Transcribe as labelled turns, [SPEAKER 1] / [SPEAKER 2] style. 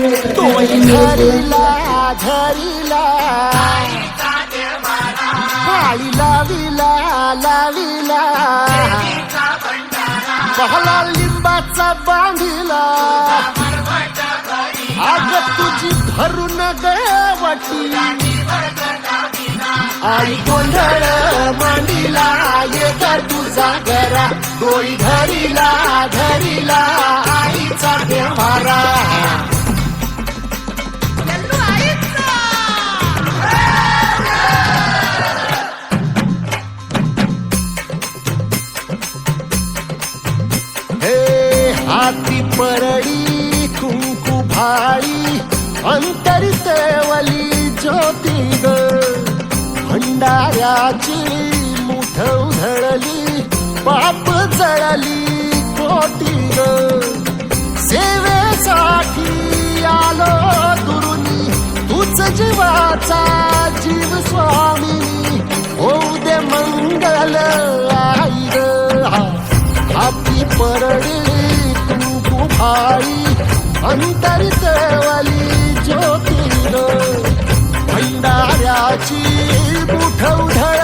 [SPEAKER 1] तोही धरिला धरिला काळी लाविला लाविला पहला लिंबाचा बांधिला आग तुझी भरून गवटी आई गोंधळ मांडिला ये ग तुझा घरा डोळी धरिला धरिला आईचा देवारा हाती परडी कुंकू भाळी अंतरितेवली ज्योती ग भंडाऱ्याची मुठ उधळली पाप जळली कोटी ग सेवेसाठी आलो दुरुनी तूच जीवाचा जीव स्वामी होऊ दे मंगल आई ग हाती परडी भाई अंतरितवली ज्योती भंडाऱ्याची मुठ उधळली